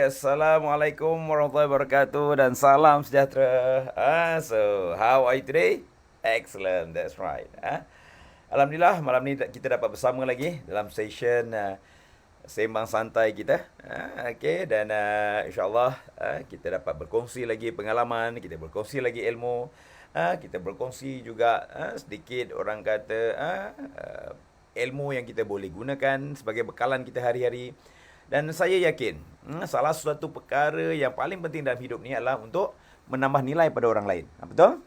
Assalamualaikum warahmatullahi wabarakatuh dan salam sejahtera. So how are you today? Excellent, that's right. Alhamdulillah malam ni kita dapat bersama lagi dalam session sembang santai kita. Okay, dan insyaAllah kita dapat berkongsi lagi pengalaman, kita berkongsi lagi ilmu, kita berkongsi juga sedikit orang kata ilmu yang kita boleh gunakan sebagai bekalan kita hari-hari. Dan saya yakin salah satu perkara yang paling penting dalam hidup ni adalah untuk menambah nilai pada orang lain. Betul?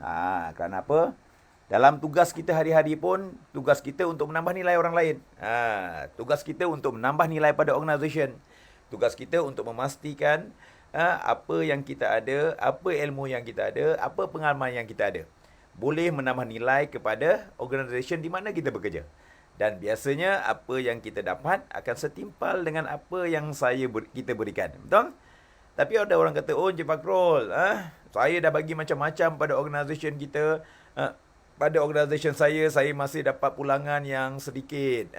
Kerana apa? Dalam tugas kita hari-hari pun, tugas kita untuk menambah nilai orang lain. Tugas kita untuk menambah nilai pada organisation. Tugas kita untuk memastikan apa yang kita ada, apa ilmu yang kita ada, apa pengalaman yang kita ada, boleh menambah nilai kepada organisation di mana kita bekerja. Dan biasanya apa yang kita dapat akan setimpal dengan apa yang kita berikan. Betul? Tapi ada orang kata, oh Encik Fakrul, saya dah bagi macam-macam pada organisation kita. Pada organisation saya masih dapat pulangan yang sedikit.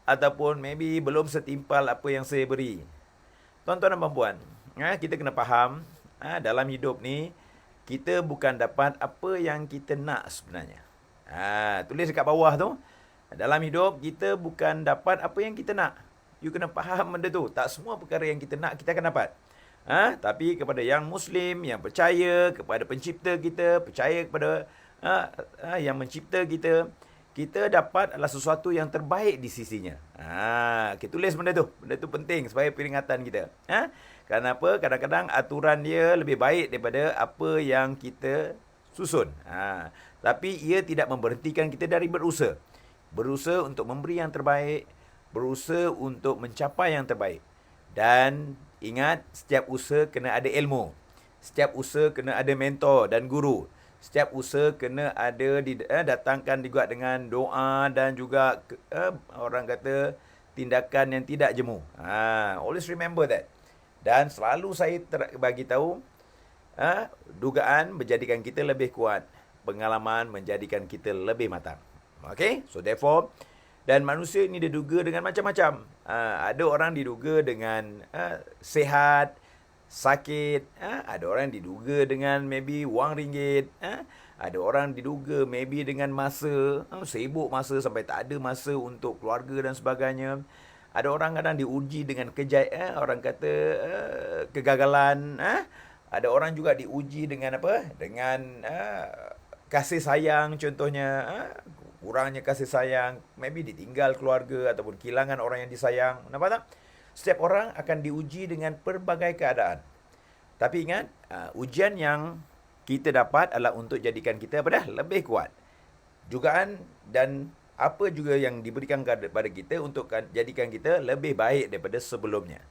Ataupun maybe belum setimpal apa yang saya beri. Tuan-tuan dan puan-puan, kita kena faham, dalam hidup ni, kita bukan dapat apa yang kita nak sebenarnya. Tulis dekat bawah tu. Dalam hidup, kita bukan dapat apa yang kita nak. You kena faham benda tu. Tak semua perkara yang kita nak, kita akan dapat. Tapi kepada yang Muslim, yang percaya kepada pencipta kita, percaya kepada yang mencipta kita, kita dapat adalah sesuatu yang terbaik di sisinya. Kita tulis benda tu. Benda tu penting sebagai peringatan kita. Kerana apa? Kadang-kadang aturan dia lebih baik daripada apa yang kita susun. Tapi ia tidak memberhentikan kita dari berusaha. Berusaha untuk memberi yang terbaik, berusaha untuk mencapai yang terbaik. Dan ingat, setiap usaha kena ada ilmu. Setiap usaha kena ada mentor dan guru. Setiap usaha kena ada datangkan juga dengan doa dan juga orang kata tindakan yang tidak jemu. Always remember that. Dan selalu saya bagi tahu, dugaan menjadikan kita lebih kuat, pengalaman menjadikan kita lebih matang. Okay, so therefore, dan manusia ni diduga dengan macam-macam. Ada orang diduga dengan sihat, sakit. Ada orang diduga dengan maybe wang ringgit. Ada orang diduga maybe dengan masa, sibuk masa sampai tak ada masa untuk keluarga dan sebagainya. Ada orang kadang diuji dengan orang kata kegagalan. Ada orang juga diuji dengan apa? Dengan kasih sayang contohnya. Kurangnya kasih sayang, maybe ditinggal keluarga ataupun kehilangan orang yang disayang. Nampak tak? Setiap orang akan diuji dengan pelbagai keadaan. Tapi ingat, ujian yang kita dapat adalah untuk jadikan kita lebih kuat. Jugaan dan apa juga yang diberikan kepada kita untuk jadikan kita lebih baik daripada sebelumnya.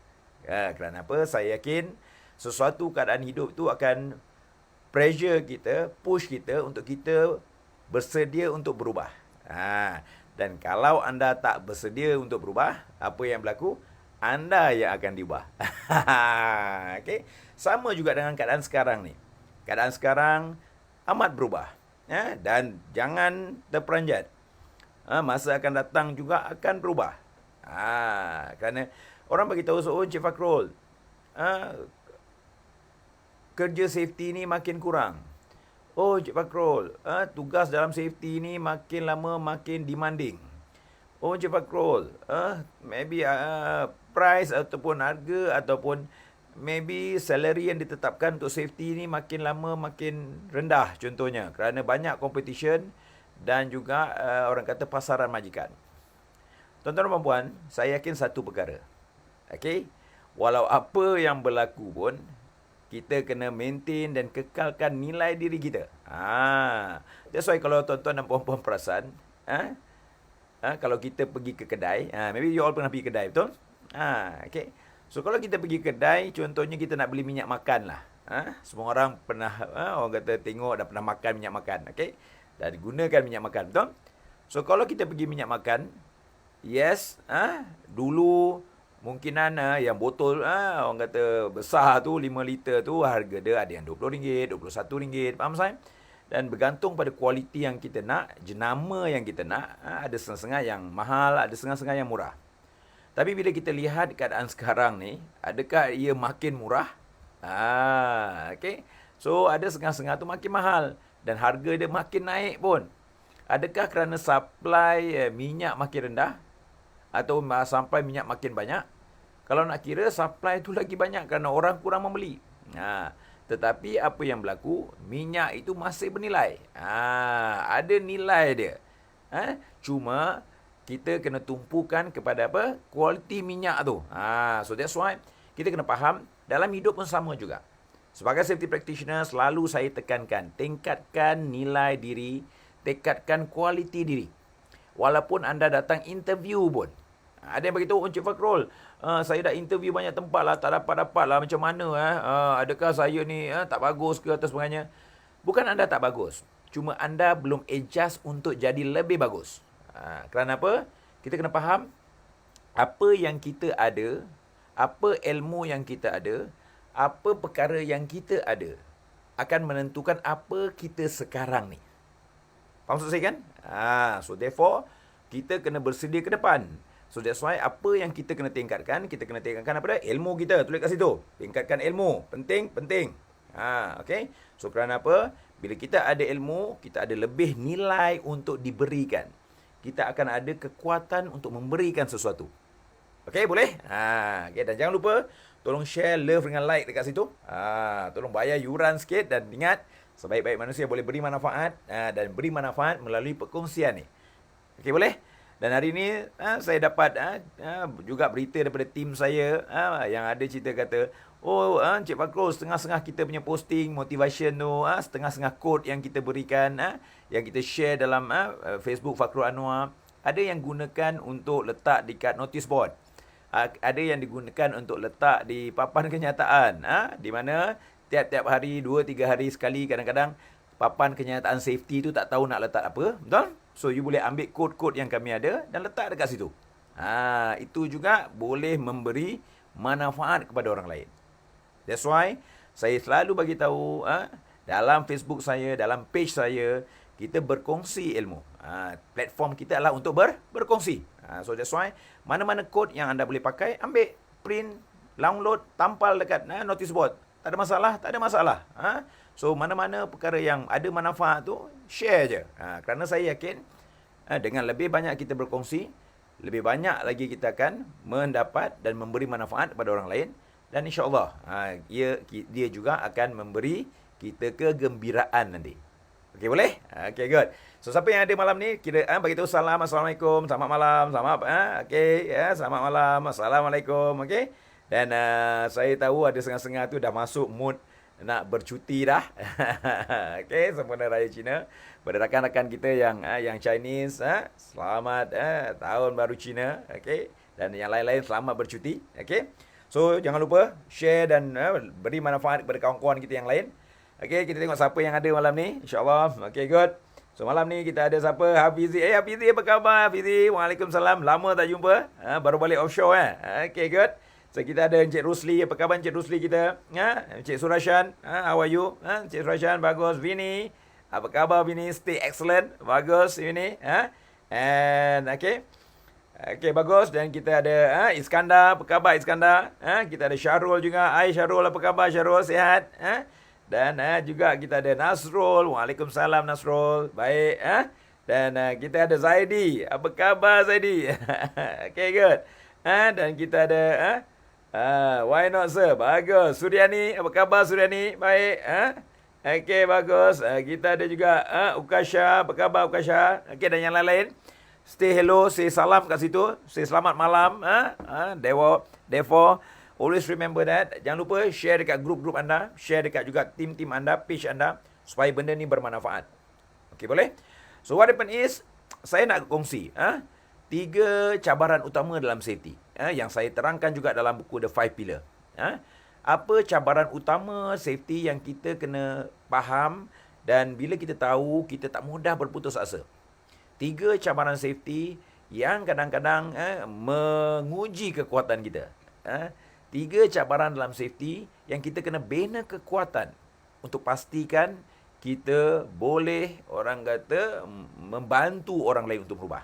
Kerana apa? Saya yakin sesuatu keadaan hidup tu akan pressure kita, push kita untuk kita bersedia untuk berubah. Dan kalau anda tak bersedia untuk berubah, apa yang berlaku? Anda yang akan diubah. Okay? Sama juga dengan keadaan sekarang ni. Keadaan sekarang amat berubah. Dan jangan terperanjat. Masa akan datang juga akan berubah. Kerana orang bagi tahu, oh Encik Fakrul, kerja safety ni makin kurang. Oh Encik Fakrul, tugas dalam safety ni makin lama makin demanding. Oh Encik Fakrul, maybe price ataupun harga ataupun maybe salary yang ditetapkan untuk safety ni makin lama makin rendah contohnya. Kerana banyak competition dan juga orang kata pasaran majikan. Tuan-tuan dan puan, saya yakin satu perkara. Okay? Walau apa yang berlaku pun, kita kena maintain dan kekalkan nilai diri kita. That's why kalau tuan-tuan dan puan-puan perasan, kalau kita pergi ke kedai, maybe you all pernah pergi kedai, betul? Okay. So kalau kita pergi kedai, contohnya kita nak beli minyak makan lah. Semua orang pernah, orang kata tengok dah pernah makan minyak makan. Okay. Dah digunakan minyak makan, betul? So kalau kita pergi minyak makan, yes, dulu mungkinan yang botol orang kata besar tu 5 liter tu harga dia ada yang RM20, RM21, faham saya? Dan bergantung pada kualiti yang kita nak, jenama yang kita nak, ada setengah-setengah yang mahal, ada setengah-setengah yang murah. Tapi bila kita lihat keadaan sekarang ni, adakah ia makin murah? Okay. So, ada setengah-setengah tu makin mahal. Dan harga dia makin naik pun. Adakah kerana supply minyak makin rendah? Atau sampai minyak makin banyak? Kalau nak kira, supply tu lagi banyak kerana orang kurang membeli. Tetapi apa yang berlaku, minyak itu masih bernilai. Ada nilai dia. Cuma kita kena tumpukan kepada apa? Kualiti minyak tu. So that's why kita kena faham dalam hidup pun sama juga. Sebagai safety practitioner, selalu saya tekankan, tingkatkan nilai diri, tingkatkan kualiti diri. Walaupun anda datang interview pun. Ada yang beritahu, Encik Fakrul, saya dah interview banyak tempat lah, tak dapat-dapat lah, macam mana adakah saya ni tak bagus ke atau sebagainya. Bukan anda tak bagus, cuma anda belum adjust untuk jadi lebih bagus. Kerana apa? Kita kena faham, apa yang kita ada, apa ilmu yang kita ada, apa perkara yang kita ada, akan menentukan apa kita sekarang ni. Faham maksud saya kan? So therefore, kita kena bersedia ke depan. So that's why apa yang kita kena tingkatkan apa dah? Ilmu kita. Tulis kat situ. Tingkatkan ilmu. Penting. Okay. So kerana apa? Bila kita ada ilmu, kita ada lebih nilai untuk diberikan. Kita akan ada kekuatan untuk memberikan sesuatu. Okay, boleh? Okay, dan jangan lupa, tolong share, love dengan like dekat situ. Tolong bayar yuran sikit dan ingat, sebaik-baik manusia boleh beri manfaat dan beri manfaat melalui perkongsian ni. Okay, boleh? Dan hari ni saya dapat juga berita daripada tim saya yang ada cerita kata, Encik Fakrul, setengah-setengah kita punya posting motivation tu, setengah-setengah quote yang kita berikan, yang kita share dalam Facebook Fakrul Anwar, ada yang gunakan untuk letak dekat notice board. Ada yang digunakan untuk letak di papan kenyataan, di mana tiap-tiap hari, 2-3 hari sekali, kadang-kadang papan kenyataan safety tu tak tahu nak letak apa, betul? So you boleh ambil kod-kod yang kami ada dan letak dekat situ. Itu juga boleh memberi manfaat kepada orang lain. That's why saya selalu bagi tahu dalam Facebook saya, dalam page saya, kita berkongsi ilmu. Platform kita adalah untuk berkongsi. So that's why mana-mana kod yang anda boleh pakai, ambil, print, download, tampal dekat notice board. Tak ada masalah. So mana-mana perkara yang ada manfaat tu, share je. Kerana saya yakin dengan lebih banyak kita berkongsi, lebih banyak lagi kita akan mendapat dan memberi manfaat kepada orang lain. Dan insyaAllah, dia juga akan memberi kita kegembiraan nanti. Okay, boleh? Okay, good. So, siapa yang ada malam ni, kita bagi tahu salam, Assalamualaikum, selamat malam, selamat malam, Assalamualaikum, okay? Dan saya tahu ada setengah-setengah tu dah masuk mood nak bercuti dah. Okay, sempurna Raya Cina. Pada rakan-rakan kita yang Chinese, selamat Tahun Baru Cina, okay? Dan yang lain-lain selamat bercuti, okay? So, jangan lupa share dan beri manfaat kepada kawan-kawan kita yang lain. Okay, kita tengok siapa yang ada malam ni, insyaAllah. Okay, good. So, malam ni kita ada siapa? Hafizi. Hafizi, apa khabar Hafizi? Waalaikumsalam. Lama tak jumpa. Baru balik offshore. Okay, good. So, kita ada Encik Rusli. Apa khabar Encik Rusli kita? Encik Surashan. How are you? Encik Surashan, bagus. Vini. Apa khabar Vini? Stay excellent. Bagus Vini. And, okay. Okay, bagus. Dan kita ada Iskandar. Apa khabar Iskandar? Kita ada Syarul juga. Hai Syarul, apa khabar Syarul? Sihat? Dan juga kita ada Nasrul. Waalaikumsalam Nasrul. Baik. Dan kita ada Zaidi. Apa khabar Zaidi? Okay, good. Dan kita ada why not sir? Bagus. Suryani. Apa khabar Suryani? Baik. Okay, bagus. Kita ada juga Ukasha. Apa khabar Ukasha? Okay, dan yang lain-lain. Stay hello. Say salam kat situ. Say selamat malam. Therefore, always remember that. Jangan lupa share dekat grup-grup anda. Share dekat juga tim-tim anda, page anda. Supaya benda ni bermanfaat. Okay, boleh? So, what happen is, saya nak kongsi 3 cabaran utama dalam safety. Yang saya terangkan juga dalam buku The 5 Pillar. Apa cabaran utama safety yang kita kena faham. Dan bila kita tahu, kita tak mudah berputus asa. 3 cabaran safety yang kadang-kadang menguji kekuatan kita. 3 cabaran dalam safety yang kita kena bina kekuatan untuk pastikan kita boleh, orang kata, membantu orang lain untuk berubah.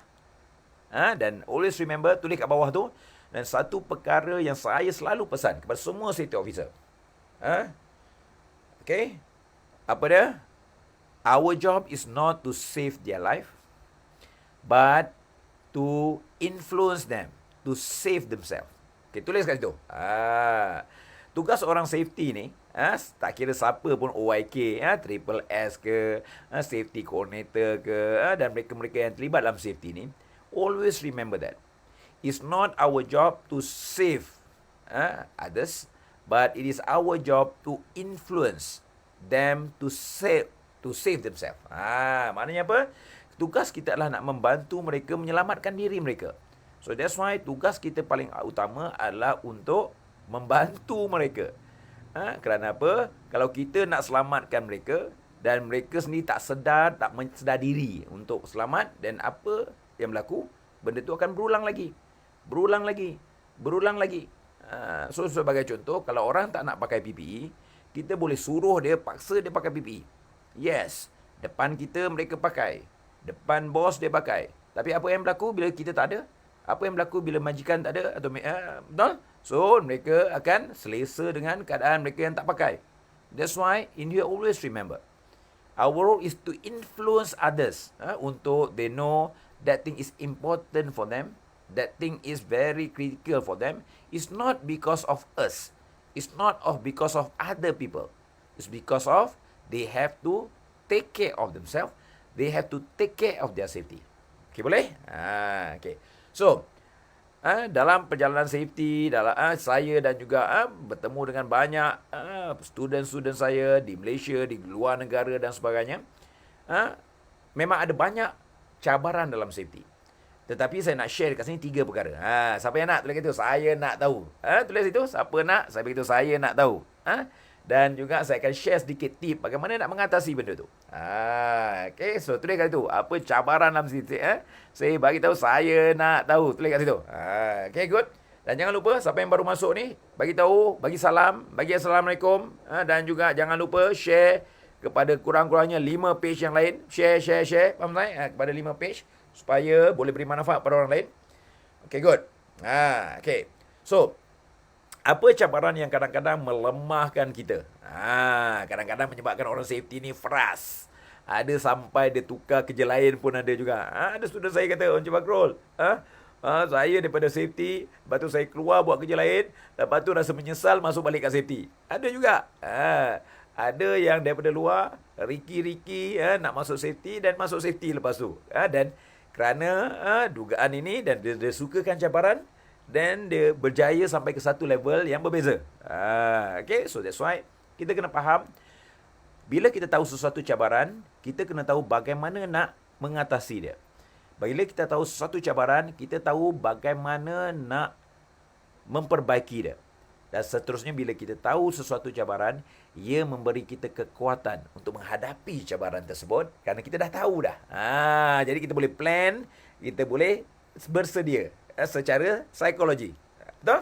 Dan always remember, tulis kat bawah tu, Dan satu perkara yang saya selalu pesan kepada semua safety officer. Okay. Apa dia? Our job is not to save their life, but to influence them, to save themselves. Okay, tulis kat situ. Tugas orang safety ni, tak kira siapa pun OIK, Triple S ke, safety coordinator ke, dan mereka-mereka yang terlibat dalam safety ni, always remember that. It's not our job to save others, but it is our job to influence them to save themselves. Maknanya apa? Tugas kita adalah nak membantu mereka menyelamatkan diri mereka. So that's why tugas kita paling utama adalah untuk membantu mereka. Kerana apa? Kalau kita nak selamatkan mereka dan mereka sendiri tak sedar diri untuk selamat, dan apa yang berlaku? Benda tu akan berulang lagi. So sebagai contoh, kalau orang tak nak pakai PPE, kita boleh suruh dia, paksa dia pakai PPE. Yes, depan kita mereka pakai, depan bos dia pakai. Tapi apa yang berlaku bila kita tak ada? Apa yang berlaku bila majikan tak ada? Atau betul? So mereka akan selesa dengan keadaan mereka yang tak pakai. That's why in here always remember, our role is to influence others, untuk they know that thing is important for them, that thing is very critical for them. It's not because of us. It's not because of other people. It's because of they have to take care of themselves. They have to take care of their safety. Okay, boleh? Okay. So, dalam perjalanan safety, saya dan juga bertemu dengan banyak student-student saya di Malaysia, di luar negara dan sebagainya. Memang ada banyak cabaran dalam safety. Tetapi saya nak share kat sini 3 perkara. Siapa yang nak tulis itu? Saya nak tahu. Tulis itu. Siapa nak? Saya beritahu saya nak tahu. Dan juga saya akan share sedikit tip bagaimana nak mengatasi benda tu. Okay, so tulis kat situ. Apa cabaran dalam situ? Saya bagi tahu, saya nak tahu. Tulis kat situ. Okay, good. Dan jangan lupa, siapa yang baru masuk ni, bagi tahu, bagi salam, bagi assalamualaikum. Dan juga jangan lupa share kepada kurang-kurangnya 5 page yang lain. Share. Faham tak? Kepada 5 page. Supaya boleh beri manfaat pada orang lain. Okay, good. Okay. So, apa cabaran yang kadang-kadang melemahkan kita? Kadang-kadang menyebabkan orang safety ni frust. Ada sampai dia tukar kerja lain pun ada juga. Ada student saya kata, Encik Fakrul, saya daripada safety, lepas tu saya keluar buat kerja lain, lepas tu rasa menyesal masuk balik kat safety. Ada juga. Ada yang daripada luar, Riki nak masuk safety dan masuk safety lepas tu. Dan kerana dugaan ini dan dia sukakan cabaran, dan dia berjaya sampai ke satu level yang berbeza. Okay, so that's why kita kena faham, bila kita tahu sesuatu cabaran, kita kena tahu bagaimana nak mengatasi dia. Bila kita tahu sesuatu cabaran, kita tahu bagaimana nak memperbaiki dia. Dan seterusnya, bila kita tahu sesuatu cabaran, ia memberi kita kekuatan untuk menghadapi cabaran tersebut. Kerana kita dah tahu dah. Jadi kita boleh plan, kita boleh bersedia secara psikologi. Betul?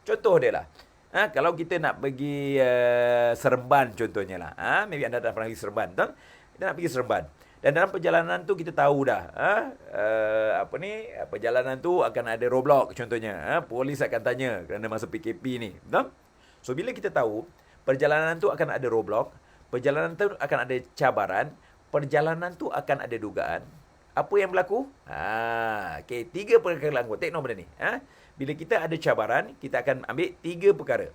Contoh dia lah. Kalau kita nak pergi Seremban contohnya lah. Maybe anda dah pernah pergi Seremban. Betul? Kita nak pergi Seremban. Dan dalam perjalanan tu kita tahu dah. Perjalanan tu akan ada roadblock contohnya. Polis akan tanya kerana masa PKP ni. Betul? So bila kita tahu perjalanan tu akan ada roadblock, perjalanan tu akan ada cabaran, perjalanan tu akan ada dugaan, apa yang berlaku? Okay, 3 perkara langgut. Take note benda ni. Bila kita ada cabaran, kita akan ambil 3 perkara.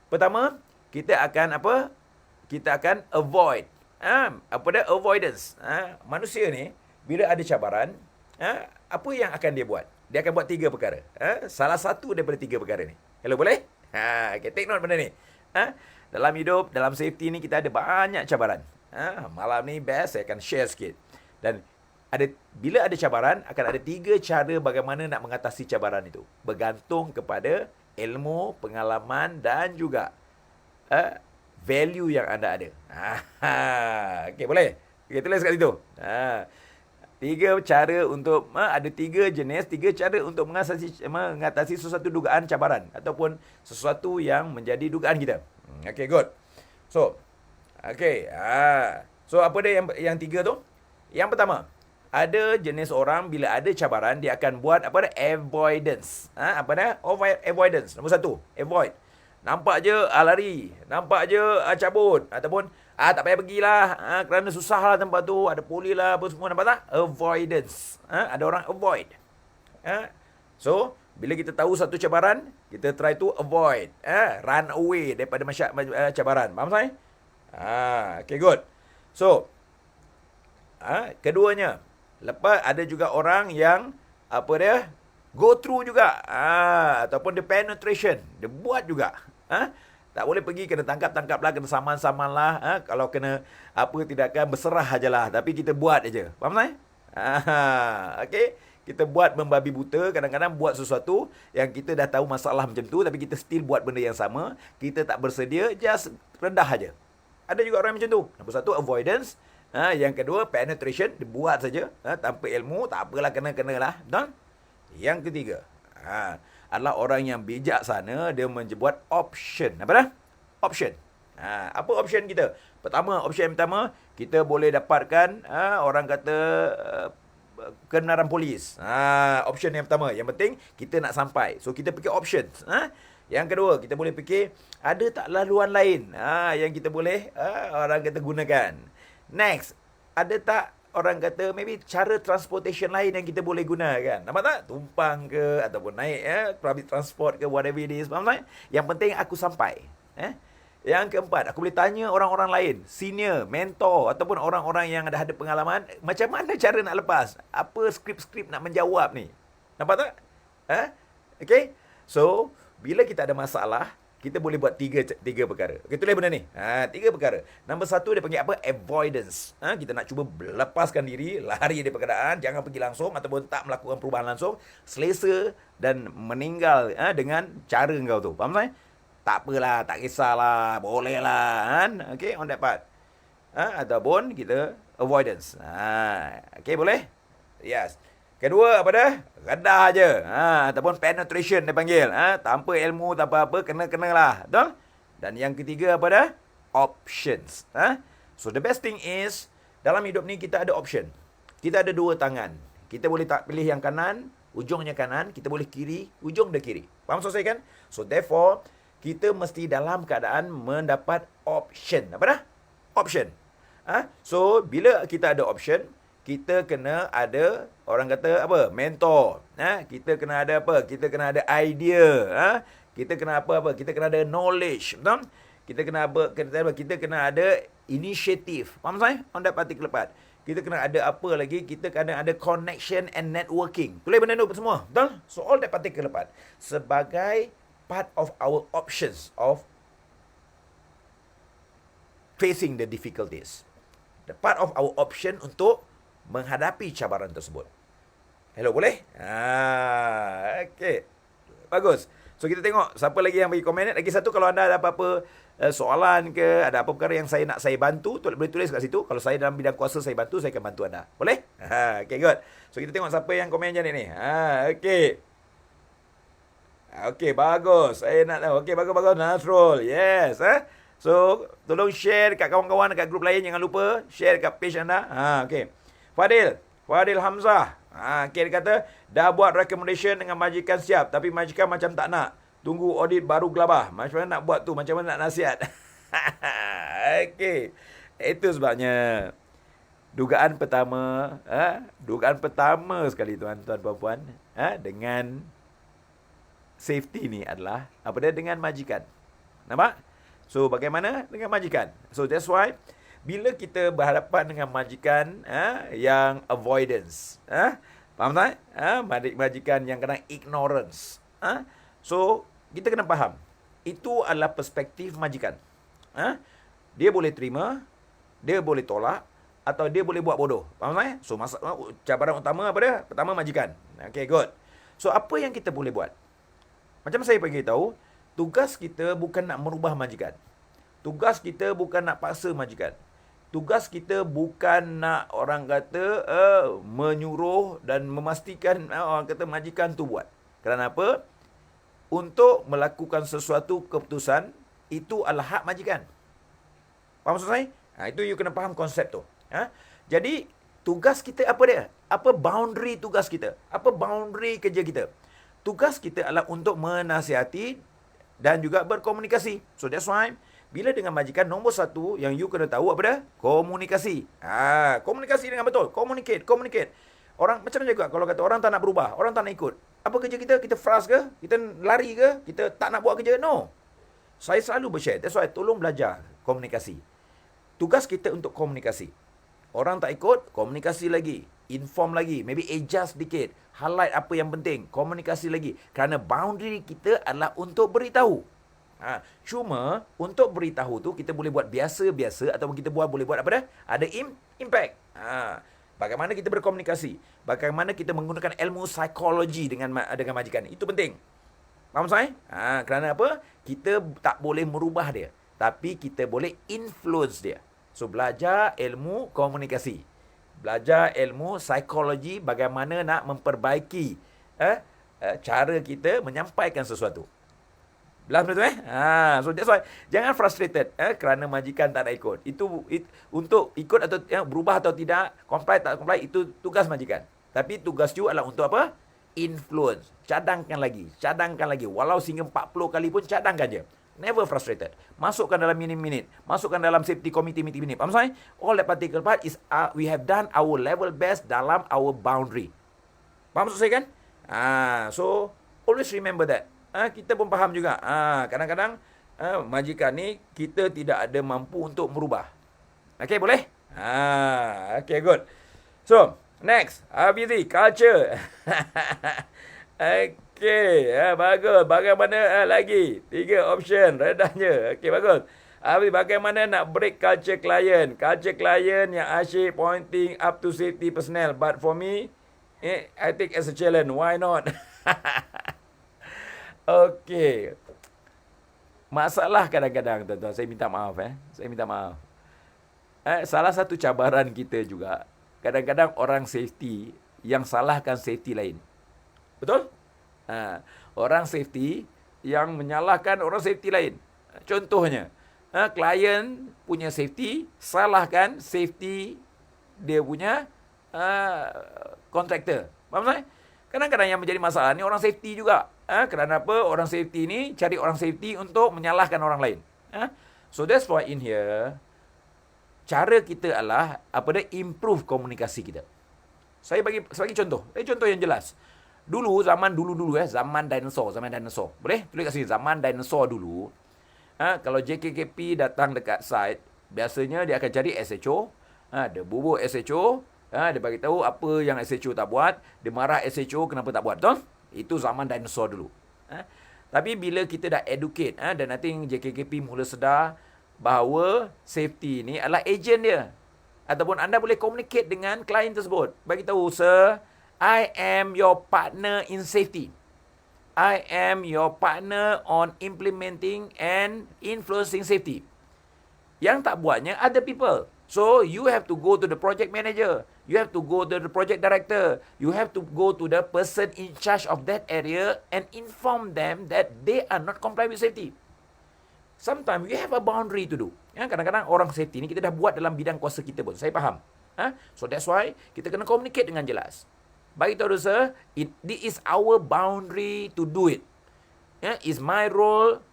Pertama, kita akan apa? Kita akan avoid. Avoidance. Manusia ni, bila ada cabaran, apa yang akan dia buat? Dia akan buat 3 perkara. Salah satu daripada 3 perkara ni. Hello, boleh? Okay, take note benda ni. Dalam hidup, dalam safety ni, kita ada banyak cabaran. Malam ni best, saya akan share sikit. Dan bila ada cabaran, akan ada 3 cara bagaimana nak mengatasi cabaran itu. Bergantung kepada ilmu, pengalaman dan juga value yang anda ada. Okay, boleh? Okay, tulis kat situ. 3 cara untuk, ada 3 jenis, 3 cara untuk mengatasi sesuatu dugaan cabaran ataupun sesuatu yang menjadi dugaan kita. Okay, good. So, okay. So, apa dia yang 3 tu? Yang pertama, Ada jenis orang bila ada cabaran dia akan buat apa dah? Avoidance. Apa dah? Avoidance. Nombor satu, avoid. Nampak je lari, nampak je cabut ataupun tak payah pergilah kerana susah lah tempat tu, ada polis lah apa semua, nampak tak? Avoidance. Ada orang avoid. So, bila kita tahu satu cabaran, kita try to avoid, run away daripada cabaran. Faham saya? Okay, good. So, keduanya, lepas ada juga orang yang apa dia? Go through juga. Ataupun the penetration, dia buat juga. Tak boleh pergi, kena tangkap lah, kena saman lah. Kalau kena apa tindakan, berserah ajalah. Tapi kita buat aja. Faham saya? Okay. Kita buat membabi buta, kadang-kadang buat sesuatu yang kita dah tahu masalah macam tu, tapi kita still buat benda yang sama. Kita tak bersedia, just rendah aja. Ada juga orang macam tu. Nombor satu, avoidance. Yang kedua, penetration. Dia buat saja. Tanpa ilmu, tak apalah, kena lah. Betul? Yang ketiga, adalah orang yang bijaksana. Dia membuat option. Apa dah? Option. Apa option kita? Option pertama, kita boleh dapatkan, orang kata, kebenaran polis. Option yang pertama. Yang penting, kita nak sampai. So, kita fikir options. Yang kedua, kita boleh fikir, ada tak laluan lain yang kita boleh, orang kata, gunakan. Next, ada tak orang kata maybe cara transportation lain yang kita boleh gunakan. Nampak tak? Tumpang ke ataupun naik public transport ke, whatever it is. Faham tak? Yang penting aku sampai. Yang keempat, aku boleh tanya orang-orang lain, senior, mentor ataupun orang-orang yang ada pengalaman, macam mana cara nak lepas? Apa skrip-skrip nak menjawab ni? Nampak tak? Okay? So, bila kita ada masalah, kita boleh buat tiga perkara. Okay, tulis benda ni. Tiga perkara. Nombor satu, dia panggil apa? Avoidance. Kita nak cuba lepaskan diri, lari dari keadaan, jangan pergi langsung ataupun tak melakukan perubahan langsung, selesa dan meninggal dengan cara kau tu. Faham tak? Tak apalah, tak kisahlah, bolehlah. Okay, on that part. Ataupun kita avoidance. Okay, boleh? Yes. Kedua, apa dah? Redah je. Ataupun penetration dia panggil. Tanpa ilmu, tanpa apa, kena-kenalah. Betul? Dan yang ketiga, apa dah? Options. So, the best thing is, dalam hidup ni kita ada option. Kita ada dua tangan. Kita boleh tak pilih yang kanan, ujungnya kanan. Kita boleh kiri, ujung dia kiri. Faham maksud saya kan? So, therefore, kita mesti dalam keadaan mendapat option. Apa dah? Option. So, bila kita ada option, kita kena ada, orang kata apa? Mentor. Kita kena ada apa? Kita kena ada idea. Kita kena apa? Kita kena ada knowledge. Betul? Kita kena apa? Kita kena ada initiative. Faham saya? On that particular part. Kita kena ada apa lagi? Kita kena ada connection and networking. Tulis benda tu semua. Betul? So, all that particular part. Sebagai part of our options of facing the difficulties. The part of our option untuk menghadapi cabaran tersebut. Hello, boleh? Okay. Bagus. So, kita tengok siapa lagi yang bagi komen. Lagi satu, kalau anda ada apa-apa soalan ke, ada apa perkara yang saya bantu, boleh tulis kat situ. Kalau saya dalam bidang kuasa, saya bantu, saya akan bantu anda. Boleh? Okay, good. So, kita tengok siapa yang komen je ni. Okay. Okay, bagus. Saya nak tahu. Okay, bagus. Nasrul. Yes. So, tolong share kat kawan-kawan, kat grup lain. Jangan lupa share kat page anda. Okay. Fadil Hamzah. Okay, dia kata, dah buat recommendation dengan majikan siap, tapi majikan macam tak nak. Tunggu audit baru gelabah. Macam mana nak buat tu? Macam mana nak nasihat? Okay. Itu sebabnya dugaan pertama sekali tuan-tuan puan-puan, dengan safety ni adalah apa dia? Dengan majikan. Nampak? So, bagaimana dengan majikan? So, that's why bila kita berhadapan dengan majikan yang avoidance, faham tak? Majikan yang kena ignorance. So, kita kena faham. Itu adalah perspektif majikan. Dia boleh terima, dia boleh tolak, atau dia boleh buat bodoh. Faham tak? So, cabaran utama apa dia? Pertama, majikan. Okay, good. So, apa yang kita boleh buat? Macam saya beritahu, tugas kita bukan nak merubah majikan. Tugas kita bukan nak paksa majikan. Tugas kita bukan nak orang kata menyuruh dan memastikan orang kata majikan tu buat. Kerana apa? Untuk melakukan sesuatu keputusan, itu adalah hak majikan. Faham maksud saya? Itu you kena faham konsep tu. Jadi, tugas kita apa dia? Apa boundary tugas kita? Apa boundary kerja kita? Tugas kita adalah untuk menasihati dan juga berkomunikasi. So that's why bila dengan majikan, nombor satu yang you kena tahu apa dia? Komunikasi. Komunikasi dengan betul. Communicate. Orang macam mana juga kalau kata orang tak nak berubah, orang tak nak ikut. Apa kerja kita? Kita frust ke? Kita lari ke? Kita tak nak buat kerja? No. Saya selalu bershare. That's why tolong belajar komunikasi. Tugas kita untuk komunikasi. Orang tak ikut, komunikasi lagi. Inform lagi. Maybe adjust sedikit. Highlight apa yang penting. Komunikasi lagi. Kerana boundary kita adalah untuk beritahu. Cuma, untuk beritahu tu, kita boleh buat biasa-biasa ataupun kita boleh buat apa dah? Ada impact. Bagaimana kita berkomunikasi. Bagaimana kita menggunakan ilmu psikologi dengan majikan. Itu penting. Faham saya? Kerana apa? Kita tak boleh merubah dia. Tapi kita boleh influence dia. So, belajar ilmu komunikasi. Belajar ilmu psikologi bagaimana nak memperbaiki cara kita menyampaikan sesuatu. Belah betul so that's why jangan frustrated kerana majikan tak nak ikut. Untuk ikut atau berubah atau tidak, comply tak comply, itu tugas majikan. Tapi tugas you adalah untuk apa? Influence. Cadangkan lagi. Walau sehingga 40 kali pun cadangkan je. Never frustrated. Masukkan dalam minit-minit. Masukkan dalam safety committee minit-minit. Faham saya? All that particular part is we have done our level best dalam our boundary. Faham maksud saya kan? So always remember that. Kita pun faham juga. Kadang-kadang majikan ni kita tidak ada mampu untuk merubah. Okay, boleh? Okay, good. So, next. Hafizi, culture. Okay, bagus. Bagaimana lagi? 3 option, redahnya. Okay, bagus. Hafizi, bagaimana nak break culture client? Culture client yang asyik pointing up to safety personnel. But for me, I take as a challenge. Why not? Okey. Masalah kadang-kadang, tuan-tuan, saya minta maaf. Salah satu cabaran kita juga, kadang-kadang orang safety yang salahkan safety lain. Betul? Orang safety yang menyalahkan orang safety lain. Contohnya, klien punya safety, salahkan safety dia punya kontraktor. Faham tak? Kadang-kadang yang menjadi masalah ni orang safety juga. Kerana apa? Orang safety ni cari orang safety untuk menyalahkan orang lain. So that's why in here, cara kita adalah improve komunikasi kita. Saya bagi contoh. Contoh yang jelas. Zaman dulu, zaman dinosaur. Boleh? Tulis kat sini, zaman dinosaur dulu. Kalau JKKP datang dekat site, biasanya dia akan cari SHO. Dia bubuk SHO. Dia bagi tahu apa yang SHO tak buat. Dia marah SHO kenapa tak buat. Betul? Itu zaman dinosaur dulu. Tapi bila kita dah educate, dan nanti JKKP mula sedar bahawa safety ni adalah agent dia. Ataupun anda boleh communicate dengan klien tersebut. Bagi tahu, sir, I am your partner in safety. I am your partner on implementing and influencing safety. Yang tak buatnya other people. So, you have to go to the project manager. You have to go to the project director. You have to go to the person in charge of that area and inform them that they are not complying with safety. Sometimes we have a boundary to do. Kadang-kadang orang safety ni kita dah buat dalam bidang kuasa kita pun. Saya faham. So that's why kita kena communicate dengan jelas. Bagi tahu sir, this is our boundary to do it. It's my role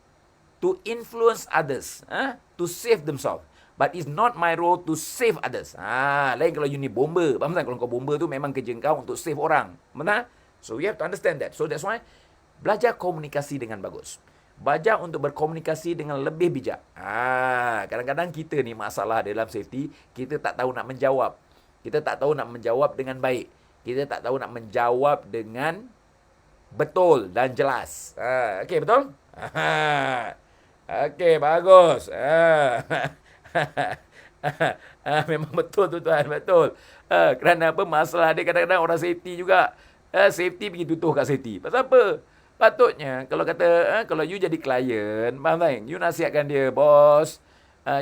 to influence others, to save themselves. But it's not my role to save others. Lain kalau you ni bomber. Faham tak? Kalau kau bomber tu memang kerja kau untuk save orang. Benar? So you have to understand that. So that's why belajar komunikasi dengan bagus. Belajar untuk berkomunikasi dengan lebih bijak. Kadang-kadang kita ni masalah dalam safety, kita tak tahu nak menjawab. Kita tak tahu nak menjawab dengan baik. Kita tak tahu nak menjawab dengan betul dan jelas. Okey, betul? Okey, bagus. Memang betul tu tuan, betul. Kerana apa? Masalah dia kadang-kadang orang safety juga. Safety pergi tutup kat safety. Pasal apa? Patutnya kalau kata kalau you jadi klien, faham tak? You nasihatkan dia, bos.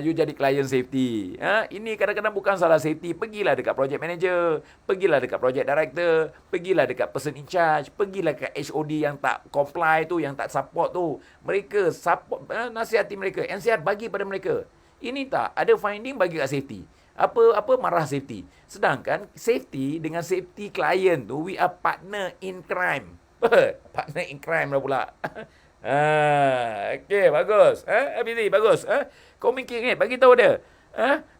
You jadi klien safety. Ini kadang-kadang bukan salah safety. Pergilah dekat project manager, pergilah dekat project director, pergilah dekat person in charge, pergilah dekat HOD yang tak comply tu, yang tak support tu. Mereka support, nasihati mereka, nasihat bagi pada mereka. Ini tak, ada finding bagi kat safety. Apa marah safety? Sedangkan safety dengan safety client tu, we are partner in crime. Partner in crime lah pula. Okay, bagus. Abizi, bagus. Communicate, bagi tahu dia.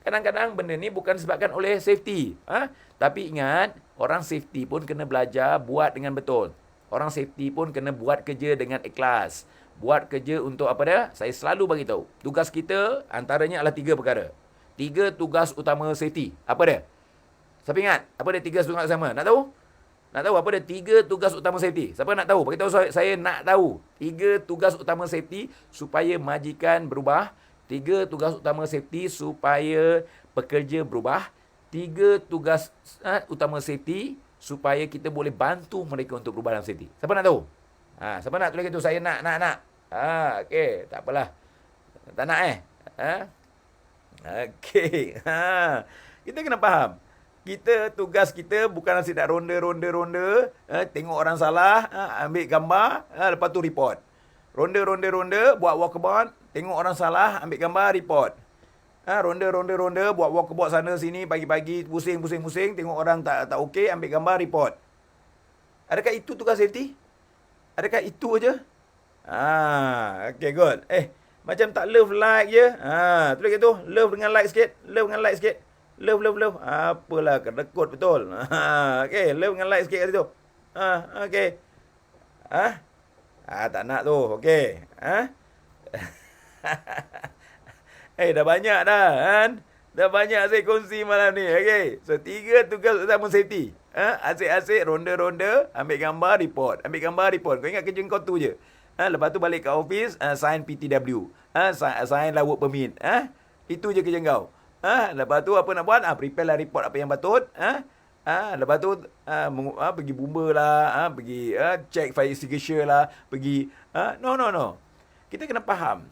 Kadang-kadang benda ni bukan disebabkan oleh safety. Tapi ingat, orang safety pun kena belajar buat dengan betul. Orang safety pun kena buat kerja dengan ikhlas. Buat kerja untuk apa dia? Saya selalu bagi tahu. Tugas kita antaranya adalah 3 perkara. 3 tugas utama safety. Apa dia? Siapa ingat? Apa dia 3 tugas utama? Nak tahu? Nak tahu apa dia 3 tugas utama safety? Siapa nak tahu? Beritahu saya nak tahu. 3 tugas utama safety supaya majikan berubah. 3 tugas utama safety supaya pekerja berubah. 3 tugas utama safety supaya kita boleh bantu mereka untuk berubah dalam safety. Siapa nak tahu? Siapa nak tulis itu? Saya nak. Okey, tak apalah. Tak nak Okey. Kita kena faham. Tugas kita bukan asyik nak ronda. Tengok orang salah, ambil gambar, lepas tu report. Ronda, buat walkabout, tengok orang salah, ambil gambar, report. Ronda, buat walkabout sana sini, pagi-pagi, pusing, tengok orang tak okey, ambil gambar, report. Adakah itu tugas safety? Adakah itu aja? Okay, good. Macam tak love like je. Tulis gitu, love dengan like sikit. Love. Apalah, kedekut betul. Okay, love dengan like sikit kat situ. Okay. Tak nak tu. Okay. Dah banyak dah, kan? Dah banyak saya kongsi malam ni. Okay. So, 3 tugas utama safety. Asyik-asyik, ronda, ambil gambar, report. Kau ingat kerja kau tu je. Lepas tu balik ke office, sign PTW. Sign lah work permit. Itu je kerja kau. Lepas tu apa nak buat? Prepare lah report apa yang patut. Lepas tu pergi bumba lah, pergi check fire extinguisher lah, pergi no. Kita kena faham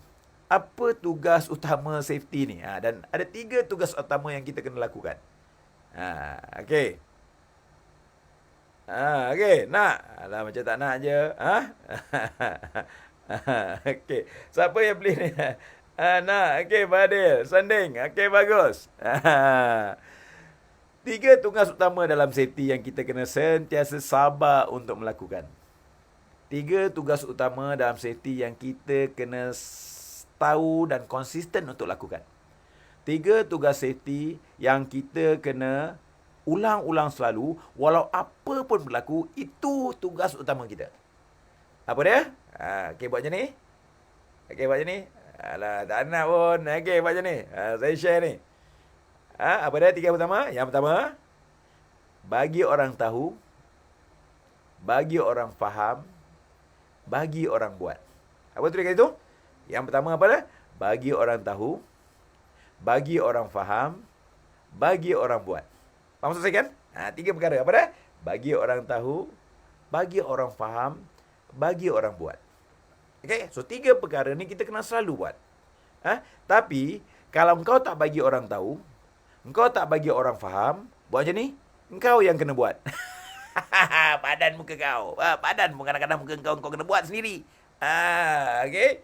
apa tugas utama safety ni. Dan ada 3 tugas utama yang kita kena lakukan. Okey. Okey, nak? Alah, macam tak nak je. Okey. Siapa yang beli ni? Nak. Okey, Badil. Sanding. Okey, bagus. 3 tugas utama dalam safety yang kita kena sentiasa sabar untuk melakukan. 3 tugas utama dalam safety yang kita kena tahu dan konsisten untuk lakukan. 3 tugas safety yang kita kena ulang-ulang selalu, walau apa pun berlaku, itu tugas utama kita. Apa dia? Okey, buat macam ni. Alah, tak nak pun. Okey, buat macam ni. Saya share ni. Apa dia 3 pertama? Yang pertama, bagi orang tahu, bagi orang faham, bagi orang buat. Apa tu dia itu? Yang pertama apa dia? Bagi orang tahu, bagi orang faham, bagi orang buat. Faham maksud saya kan? 3 perkara. Apa dia? Bagi orang tahu, bagi orang faham, bagi orang buat. Okay? So, 3 perkara ni kita kena selalu buat. Tapi, kalau engkau tak bagi orang tahu, engkau tak bagi orang faham, buat macam ni, engkau yang kena buat. Padan muka kau. Padan pun kadang-kadang muka kau kena buat sendiri. Okay?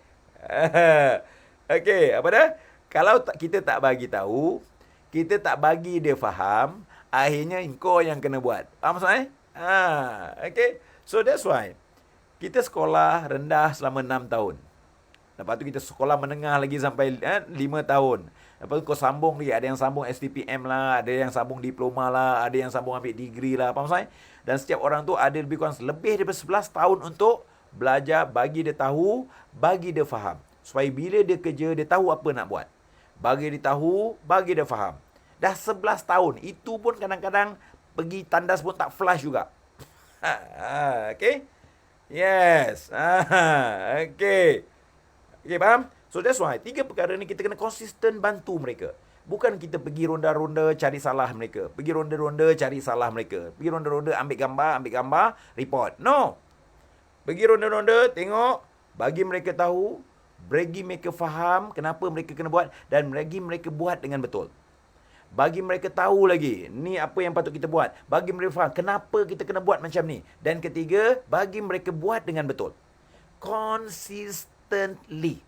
Okay, apa dah? Kalau kita tak bagi tahu, kita tak bagi dia faham, akhirnya engkau yang kena buat. Faham maksudnya? Okay. So that's why kita sekolah rendah selama 6 tahun. Lepas tu kita sekolah menengah lagi sampai 5 tahun. Lepas tu kau sambung lagi. Ada yang sambung STPM lah, ada yang sambung diploma lah, ada yang sambung ambil degree lah. Faham maksudnya? Dan setiap orang tu ada lebih kurang lebih daripada 11 tahun untuk belajar, bagi dia tahu, bagi dia faham. Supaya bila dia kerja, dia tahu apa nak buat. Bagi dia tahu, bagi dia faham. Dah 11 tahun. Itu pun kadang-kadang pergi tandas pun tak flash juga. Okay? Yes. Okay. Okay, faham? So that's why 3 perkara ni kita kena konsisten bantu mereka. Bukan kita pergi ronda-ronda cari salah mereka. Pergi ronda-ronda cari salah mereka. Pergi ronda-ronda ambil gambar, report. No. Pergi ronda-ronda, tengok, bagi mereka tahu, bagi mereka faham kenapa mereka kena buat, dan bagi mereka buat dengan betul. Bagi mereka tahu lagi, ni apa yang patut kita buat. Bagi mereka faham kenapa kita kena buat macam ni. Dan ketiga, bagi mereka buat dengan betul. Consistently.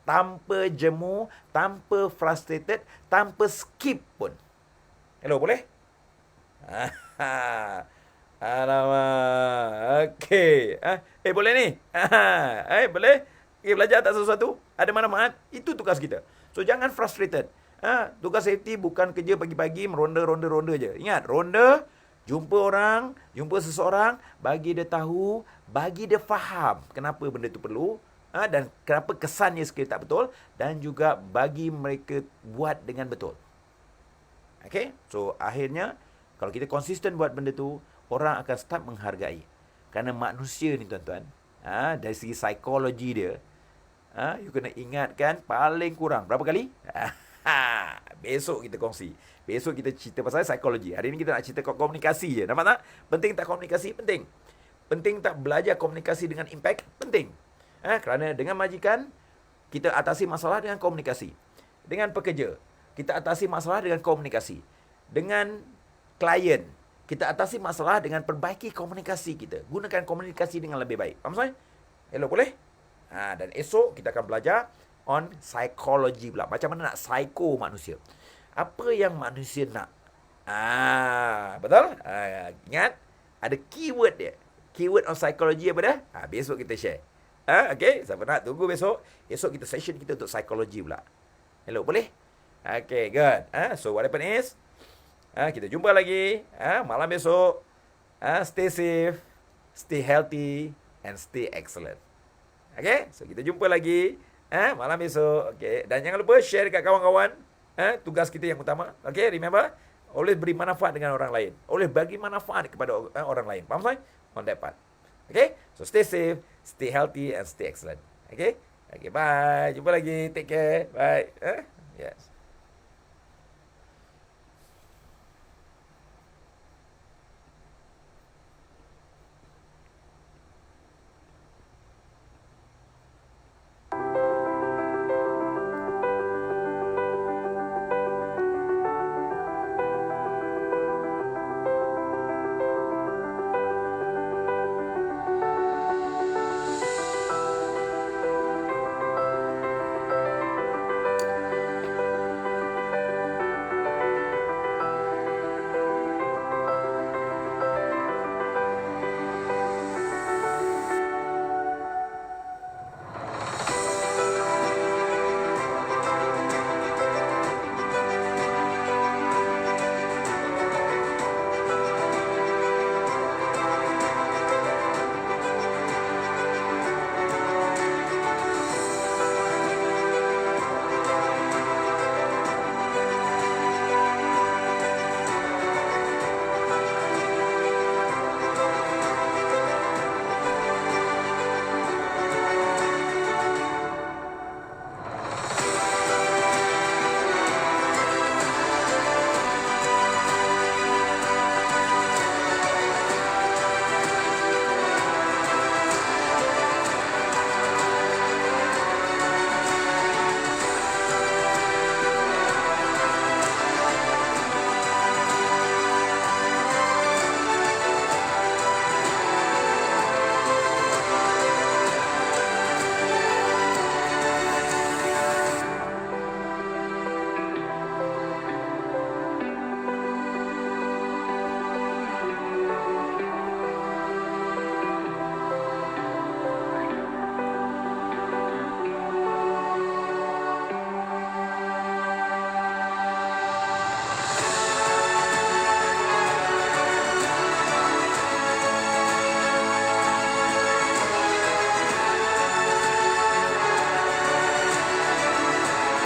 Tanpa jemu, tanpa frustrated, tanpa skip pun. Hello, boleh? Alamak. Okey. Boleh ni? Boleh? Okay, belajar tak sesuatu? Ada manfaat? Itu tugas kita. So, jangan frustrated. Tugas safety bukan kerja pagi-pagi meronda-ronda-ronda je. Ingat, ronda, jumpa orang, jumpa seseorang, bagi dia tahu, bagi dia faham kenapa benda tu perlu, dan kenapa kesannya sekiranya tak betul, dan juga bagi mereka buat dengan betul. Okay? So, akhirnya, kalau kita konsisten buat benda tu, orang akan start menghargai. Kerana manusia ni tuan-tuan, dari segi psikologi dia, you kena ingatkan paling kurang berapa kali? Besok kita kongsi. Besok kita cerita pasal psikologi. Hari ni kita nak cerita komunikasi je. Nampak tak? Penting tak komunikasi? Penting. Penting tak belajar komunikasi dengan impact? Penting. Kerana dengan majikan, kita atasi masalah dengan komunikasi. Dengan pekerja, kita atasi masalah dengan komunikasi. Dengan klien, kita atasi masalah dengan perbaiki komunikasi kita. Gunakan komunikasi dengan lebih baik. Faham saya? Hello, boleh? Dan esok kita akan belajar on psychology pula. Macam mana nak psycho manusia. Apa yang manusia nak. Betul? Ingat, ada keyword dia. Keyword on psychology apa dah? Besok kita share. Okay, siapa nak tunggu besok. Esok kita session kita untuk psychology pula. Hello, boleh? Okay, good. So what happen is, kita jumpa lagi malam besok. Stay safe, stay healthy, and stay excellent. Okay, so kita jumpa lagi malam besok. Okay, dan jangan lupa share dekat kawan-kawan. Tugas kita yang utama. Okay, remember, always beri manfaat dengan orang lain. Always bagi manfaat kepada orang lain. Faham tak? On that part. Okay, so stay safe, stay healthy, and stay excellent. Okay, bye. Jumpa lagi. Take care. Bye. Yes.